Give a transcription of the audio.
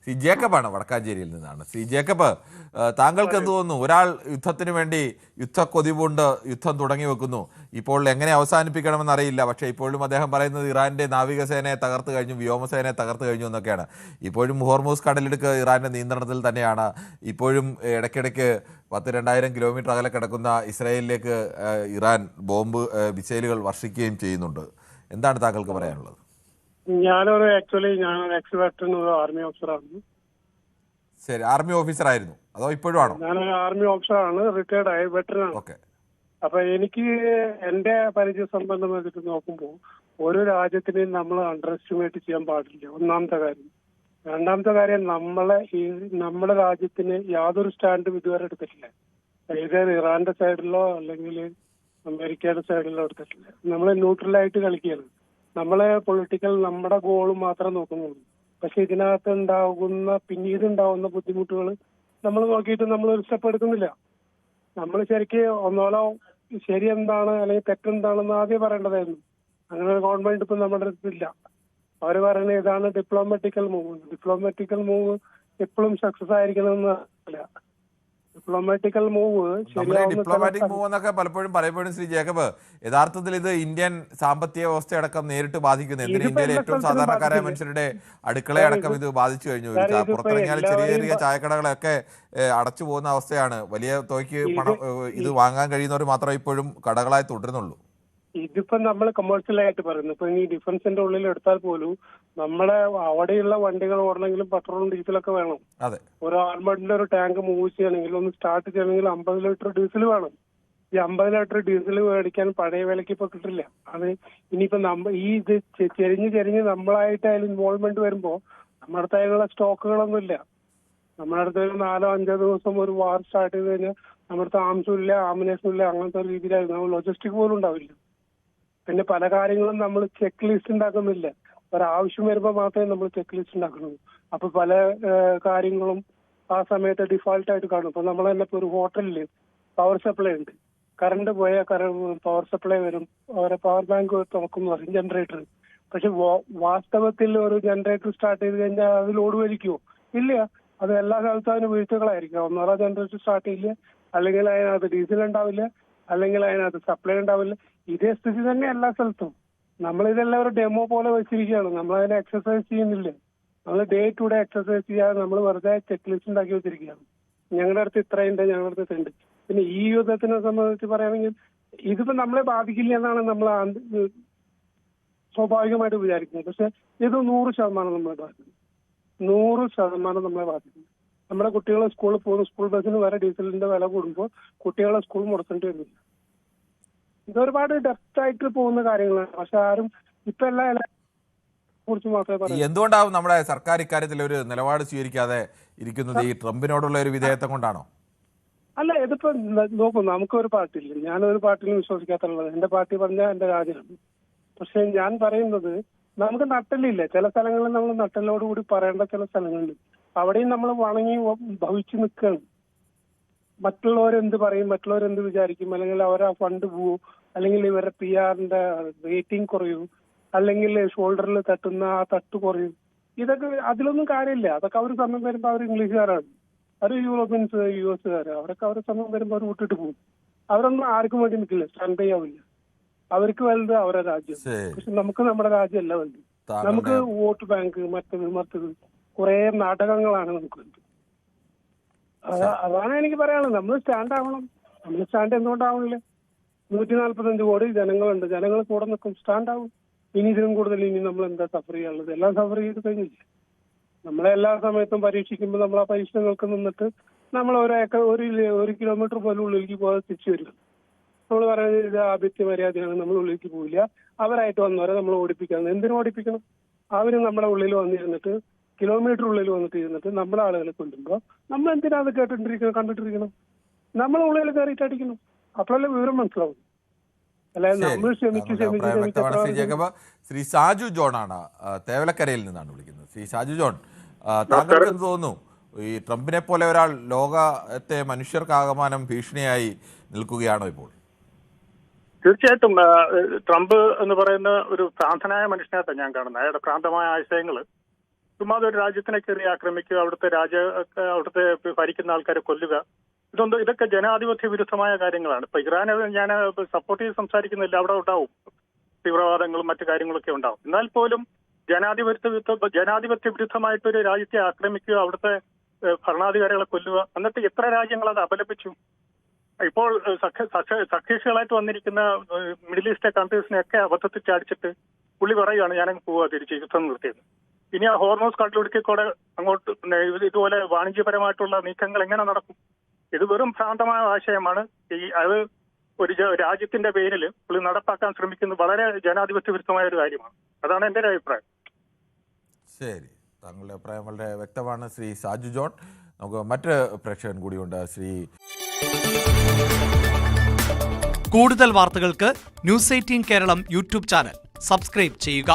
C ജേക്കബാണ് വടക്കാഞ്ചേരിയിൽ നിന്നാണ്. C Jacob, താങ്കൾക്ക് എന്ത് തോന്നുന്നു? ഒരാൾ യുദ്ധത്തിന് വേണ്ടി യുദ്ധക്കൊതിപൂണ്ട് യുദ്ധം തുടങ്ങി വെക്കുന്നു. ഇപ്പോൾ എങ്ങനെ അവസാനിപ്പിക്കണമെന്നറിയില്ല. പക്ഷേ ഇപ്പോഴും അദ്ദേഹം പറയുന്നത് ഇറാൻ്റെ നാവികസേനയെ തകർത്ത് കഴിഞ്ഞു, വ്യോമസേനയെ തകർത്ത് കഴിഞ്ഞു എന്നൊക്കെയാണ്. ഇപ്പോഴും ഹോർമൂസ് കടലിടുക്ക് ഇറാൻ്റെ നിയന്ത്രണത്തിൽ തന്നെയാണ്. ഇപ്പോഴും ഇടയ്ക്കിടയ്ക്ക് 10,000-2,000 കിലോമീറ്റർ അകലെ കിടക്കുന്ന ഇസ്രായേലിലേക്ക് ഇറാൻ ബോംബ് മിസൈലുകൾ വർഷിക്കുകയും ചെയ്യുന്നുണ്ട്. എന്താണ് താങ്കൾക്ക് പറയാനുള്ളത്? ഞാനൊരു എക്സ് വെറ്ററൻ ഒരു ആർമി ഓഫീസറാണ്. ശരി, ആർമി ഓഫീസർ ആയിരുന്നു അതോ ഇപ്പോഴും ആണോ? ഞാനൊരു ആർമി ഓഫീസറാണ്, റിട്ടയർഡ് ആയ വെറ്ററനാണ്. ഓക്കെ. അപ്പൊ എനിക്ക് എന്റെ പരിചയ സമ്പന്നം വെച്ചിട്ട് നോക്കുമ്പോൾ ഒരു രാജ്യത്തിനെയും നമ്മൾ അണ്ടർ എസ്റ്റിമേറ്റ് ചെയ്യാൻ പാടില്ല. ഒന്നാമത്തെ കാര്യം. രണ്ടാമത്തെ കാര്യം, നമ്മുടെ രാജ്യത്തിന് യാതൊരു സ്റ്റാൻഡും ഇതുവരെ എടുത്തിട്ടില്ല. ഏത് ഇറാന്റെ സൈഡിലോ അല്ലെങ്കിൽ അമേരിക്കയുടെ സൈഡിലോ എടുത്തിട്ടില്ല. നമ്മൾ ന്യൂട്രലായിട്ട് കളിക്കുകയാണ്. നമ്മളെ പൊളിറ്റിക്കൽ നമ്മുടെ ഗോൾ മാത്രം നോക്കുന്നുള്ളൂ. പക്ഷെ ഇതിനകത്ത് പിന്നീട് ഉണ്ടാവുന്ന ബുദ്ധിമുട്ടുകൾ നമ്മൾ നോക്കിയിട്ട് നമ്മൾ ഒരു സ്റ്റെപ്പ് എടുക്കുന്നില്ല. നമ്മൾ ശരിക്കും ഒന്നോലോ ശരി എന്താണ് അല്ലെങ്കിൽ തെറ്റെന്താണെന്ന് ആദ്യം പറയേണ്ടതായിരുന്നു. അങ്ങനെ ഒരു ഗവൺമെന്റ് ഇപ്പം നമ്മുടെ അടുത്തില്ല. അവർ പറയുന്നത് ഇതാണ് ഡിപ്ലോമാറ്റിക്കൽ മൂവ് എപ്പോഴും സക്സസ് ആയിരിക്കണമെന്ന് അല്ല. ഡിപ്ലോമാറ്റിക് മൂവ് എന്നൊക്കെ പലപ്പോഴും പറയപ്പെടും. ശ്രീ ജേക്കബ്, യഥാർത്ഥത്തിൽ ഇത് ഇന്ത്യൻ സാമ്പത്തിക വ്യവസ്ഥയടക്കം നേരിട്ട് ബാധിക്കുന്നു. എന്തിന് ഇന്ത്യയിലെ ഏറ്റവും സാധാരണക്കാരായ മനുഷ്യരുടെ അടുക്കളയടക്കം ഇത് ബാധിച്ചു കഴിഞ്ഞു. പുറത്തിറങ്ങിയാൽ ചെറിയ ചായക്കടകളൊക്കെ അടച്ചു പോകുന്ന അവസ്ഥയാണ്. വലിയ തുകയ്ക്ക് പണം ഇത് വാങ്ങാൻ കഴിയുന്നവർ മാത്രമേ ഇപ്പോഴും കടകളായി തുടരുന്നുള്ളൂ. ഇതിപ്പോ നമ്മൾ കമേഴ്ഷ്യൽ ആയിട്ട് പറയുന്നു. ഇപ്പൊ ഈ ഡിഫൻസിന്റെ ഉള്ളിൽ എടുത്താൽ പോലും നമ്മളെ അവിടെയുള്ള വണ്ടികൾ ഓടണമെങ്കിലും പെട്രോളും ഡീസലൊക്കെ വേണം. ഒരു ആർമഡിന്റെ ഒരു ടാങ്ക് മൂവ് ചെയ്യണമെങ്കിൽ ഒന്ന് സ്റ്റാർട്ട് ചെയ്യണമെങ്കിൽ 50 ലിറ്റർ ഡീസൽ വേണം. ഈ 50 ലിറ്റർ ഡീസൽ മേടിക്കാൻ പഴയ വിലക്ക് ഇപ്പൊ കിട്ടില്ല. അത് ഇനിയിപ്പോ ഇത് ചെരിഞ്ഞ് നമ്മളായിട്ട് അതിൽ ഇൻവോൾവ്മെന്റ് വരുമ്പോ നമ്മുടെ അടുത്ത് അതിനുള്ള സ്റ്റോക്കുകളൊന്നും ഇല്ല. നമ്മുടെ അടുത്ത് 4-5 ദിവസം ഒരു വാർ സ്റ്റാർട്ട് ചെയ്ത് കഴിഞ്ഞാൽ നമ്മുടെ അടുത്ത് ആംസും ഇല്ല, ആമിനേഷനും ഇല്ല. അങ്ങനത്തെ ഒരു രീതിയിലായിരുന്നു. ലോജിസ്റ്റിക് പോലും ഉണ്ടാവില്ല. പിന്നെ പല കാര്യങ്ങളും നമ്മൾ ചെക്ക് ലിസ്റ്റ് ഉണ്ടാക്കുന്നില്ല. ഒരാവശ്യം വരുമ്പോൾ മാത്രമേ നമ്മൾ ചെക്ക് ലിസ്റ്റ് ഉണ്ടാക്കുന്നുള്ളൂ. അപ്പൊ പല കാര്യങ്ങളും ആ സമയത്ത് ഡിഫോൾട്ട് ആയിട്ട് കാണും. ഇപ്പൊ നമ്മൾ തന്നെ ഇപ്പൊ ഒരു ഹോട്ടലിൽ പവർ സപ്ലൈ ഉണ്ട്. കറണ്ട് പോയാൽ പവർ സപ്ലൈ വരും. അവരെ പവർ ബാങ്ക് തുറക്കുന്നു പറയും, ജനറേറ്റർ. പക്ഷെ വാസ്തവത്തിൽ ഒരു ജനറേറ്റർ സ്റ്റാർട്ട് ചെയ്ത് കഴിഞ്ഞാൽ അത് ലോഡ് വലിക്കുമോ? ഇല്ല. അത് എല്ലാ കാലത്തും അതിന് വീഴ്ചകളായിരിക്കും. ഒന്നോളാ ജനറേറ്റർ സ്റ്റാർട്ട് ചെയ്യില്ല, അല്ലെങ്കിൽ അതിനകത്ത് ഡീസൽ ഉണ്ടാവില്ല, അല്ലെങ്കിൽ അതിനകത്ത് സപ്ലൈ ഉണ്ടാവില്ല. ഇതേ സ്ഥിതി തന്നെ എല്ലാ സ്ഥലത്തും. നമ്മളിതെല്ലാം ഒരു ഡെമോ പോലെ വെച്ചിരിക്കുകയാണ്. നമ്മളതിനെ എക്സസൈസ് ചെയ്യുന്നില്ല. നമ്മൾ ഡേ ടു ഡേ എക്സസൈസ് ചെയ്യാതെ നമ്മൾ വെറുതെ ചെക്ക് ലിസ്റ്റ് ഉണ്ടാക്കി വെച്ചിരിക്കുകയാണ്. ഞങ്ങളുടെ അടുത്ത് ഇത്രയുണ്ട്, ഞങ്ങളുടെ അടുത്ത് ഇത്രയുണ്ട്. പിന്നെ ഈ യുദ്ധത്തിനെ സംബന്ധിച്ച് പറയുകയാണെങ്കിൽ ഇതിപ്പോ നമ്മളെ ബാധിക്കില്ല എന്നാണ് നമ്മൾ സ്വാഭാവികമായിട്ട് വിചാരിക്കുന്നത്. പക്ഷെ ഇത് 100% നമ്മളെ ബാധിക്കും. 100% നമ്മളെ ബാധിക്കും. നമ്മുടെ കുട്ടികളെ സ്കൂളിൽ പോകുന്നു, സ്കൂൾ ബസ്സിന് വരെ ഡീസലിന്റെ വില കൂടുമ്പോൾ കുട്ടികളെ സ്കൂൾ മുടക്കേണ്ടി വരുന്നില്ല. ഇതൊരുപാട് ഡെപ്ത് ആയിട്ട് പോകുന്ന കാര്യങ്ങളാണ്. പക്ഷെ ആരും ഇപ്പൊ കുറിച്ച് മാത്രമേ പറയൂ. എന്തുകൊണ്ടാവും നമ്മുടെ സർക്കാർ ഇക്കാര്യത്തിൽ ഒരു നിലപാട് സ്വീകരിക്കാതെ ഇരിക്കുന്നത്? ഈ ട്രംപിനോടുള്ള ഒരു വിധേയത്വം കൊണ്ടാണോ? അല്ല, ഇതിപ്പോ നോക്കൂ, നമുക്കൊരു പാർട്ടിയില്ല. ഞാനൊരു പാർട്ടിയിലും വിശ്വസിക്കാത്തുള്ളത്. എന്റെ പാർട്ടി പറഞ്ഞാൽ എന്റെ രാജ്യമാണ്. പക്ഷെ ഞാൻ പറയുന്നത് നമുക്ക് നട്ടലില്ല. ചില സ്ഥലങ്ങളിൽ നമ്മൾ നട്ടലോടുകൂടി പറയേണ്ട ചില സ്ഥലങ്ങളുണ്ട്. അവിടെയും നമ്മൾ വണങ്ങി ഭവിച്ചു നിൽക്കുകയാണ്. മറ്റുള്ളവരെന്ത് പറയും, മറ്റുള്ളവരെന്ത് വിചാരിക്കും, അല്ലെങ്കിൽ അവരെ ഫണ്ട് പോവും, അല്ലെങ്കിൽ ഇവരുടെ PR-ന്റെ റേറ്റിംഗ് കുറയും, അല്ലെങ്കിൽ ഷോൾഡറിൽ തട്ടുന്ന ആ തട്ട് കുറയും. ഇതൊക്കെ അതിലൊന്നും കാര്യമില്ല. അതൊക്കെ അവർ സമയം വരുമ്പോൾ അവർ ഇംഗ്ലീഷുകാരാണ്, അവർ യൂറോപ്യൻസ്, US-കാര്. അവരൊക്കെ അവരുടെ സമയം വരുമ്പോൾ അവർ വിട്ടിട്ട് പോകും. അവരൊന്നും ആർക്കും വേണ്ടി നിൽക്കില്ല, സ്റ്റാൻഡ് ബൈ ആവില്ല. അവർക്ക് വലുത് അവരുടെ രാജ്യം. പക്ഷെ നമുക്ക് നമ്മുടെ രാജ്യമല്ല വലുത്. നമുക്ക് വോട്ട് ബാങ്ക്, മറ്റത് കുറെ നാടകങ്ങളാണ് നമുക്ക് വേണ്ടത്. അതാണ് എനിക്ക് പറയാനുള്ളത്. നമ്മൾ സ്റ്റാൻഡ് ആവണം. നമ്മൾ സ്റ്റാൻഡ് എന്തുകൊണ്ടാവണില്ല? 145 കോടി ജനങ്ങളുണ്ട്. ജനങ്ങൾ കൂടെ നിൽക്കും, സ്റ്റാൻഡ് ആവും. ഇനി ഇതിനും കൂടുതൽ ഇനി നമ്മൾ എന്താ സഫർ ചെയ്യാനുള്ളത്? എല്ലാം സഫർ ചെയ്ത് കഴിഞ്ഞില്ല. നമ്മളെ എല്ലാ സമയത്തും പരീക്ഷിക്കുമ്പോൾ നമ്മൾ ആ പരീക്ഷണങ്ങൾക്ക് നിന്നിട്ട് നമ്മൾ ഒരു കിലോമീറ്റർ പോലും ഉള്ളിലേക്ക് പോകാതെ തിരിച്ചു വരിക. നമ്മൾ പറയുന്നത് ഇത് ആഭിത്യ മര്യാദയാണ്, നമ്മൾ ഉള്ളിലേക്ക് പോവില്ല. അവരായിട്ട് വന്നവരെ നമ്മൾ ഓടിപ്പിക്കണം. എന്തിനു ഓടിപ്പിക്കണം? അവര് നമ്മുടെ ഉള്ളിൽ വന്നിരുന്നിട്ട് കിലോമീറ്റർ ഉള്ളിൽ വന്നിട്ട് ഇരുന്നിട്ട് നമ്മളെ ആളുകളെ കൊല്ലുമ്പോൾ നമ്മൾ എന്തിനാ അത് കണ്ടിട്ടിരിക്കണം? നമ്മളെ ഉള്ളിൽ കയറിയിട്ട് അടിക്കണം. അപ്പോഴല്ലേ വിവരം മനസ്സിലാവും. അല്ലാതെ നമ്മൾ ശ്രീ സാജു ജോൺ ആണ്, തേവലക്കരയിൽ നിന്നാണ് വിളിക്കുന്നത്. ശ്രീ സാജു ജോൺ, താങ്കൾക്ക് എന്ത് തോന്നുന്നു? ഈ ട്രംപിനെ പോലെ ഒരാൾ ലോകത്തെ മനുഷ്യർക്കാകമാനം ഭീഷണിയായി നിൽക്കുകയാണോ ഇപ്പോൾ? തീർച്ചയായിട്ടും ട്രംപ് എന്ന് പറയുന്ന ഒരു ഭ്രാന്തനായ മനുഷ്യനായിട്ടാണ് ഞാൻ കാണുന്നത്. അയാളുടെ ഭ്രാന്തമായ ആശയങ്ങൾ ചുമ്മാ ഒരു രാജ്യത്തിനെ കയറി ആക്രമിക്കുക, അവിടുത്തെ ഭരിക്കുന്ന ആൾക്കാരെ കൊല്ലുക, ഇതൊക്കെ ജനാധിപത്യ വിരുദ്ധമായ കാര്യങ്ങളാണ്. ഇപ്പൊ ഇറാനെ ഞാൻ സപ്പോർട്ട് ചെയ്ത് സംസാരിക്കുന്നില്ല, അവിടെ ഉണ്ടാവും തീവ്രവാദങ്ങളും മറ്റു കാര്യങ്ങളൊക്കെ ഉണ്ടാവും. എന്നാൽ പോലും ജനാധിപത്യ വിരുദ്ധമായിട്ടൊരു രാജ്യത്തെ ആക്രമിക്കുക, അവിടുത്തെ ഭരണാധികാരികളെ കൊല്ലുക, എന്നിട്ട് എത്ര രാജ്യങ്ങൾ അത് അപലപിച്ചു. ഇപ്പോൾ സഖ്യകക്ഷികളായിട്ട് വന്നിരിക്കുന്ന മിഡിൽ ഈസ്റ്റ് കൺട്രീസിനെയൊക്കെ അബദ്ധത്തിൽ ചാടിച്ചിട്ട് പുള്ളി പറയുകയാണ് ഞാനങ്ങ് പോവുക തിരിച്ച് യുദ്ധം നിർത്തിയത്. ഇനി ആ ഹോർമോസ് കടലിടുക്കിക്കൂടെ അങ്ങോട്ട് ഇതുപോലെ വാണിജ്യപരമായിട്ടുള്ള നീക്കങ്ങൾ എങ്ങനെ നടക്കും? ഇത് വെറും ഭ്രാന്തമായ ആശയമാണ്. അത് ഒരു രാജ്യത്തിന്റെ പേരിൽ പുള്ളി നടപ്പാക്കാൻ ശ്രമിക്കുന്നത് വളരെ ജനാധിപത്യ വിരുദ്ധമായ ഒരു കാര്യമാണ്. അതാണ് എൻ്റെ ഒരു അഭിപ്രായം. ശരി, താങ്കളുടെ അഭിപ്രായം വളരെ വ്യക്തമാണ് ശ്രീ സാജു ജോൺ. നമുക്ക് മറ്റൊരു പ്രേക്ഷകൻ കൂടിയുണ്ട്, ശ്രീ. കൂടുതൽ വാർത്തകൾക്ക് news 18 Keralam YouTube channel subscribe ചെയ്യുക.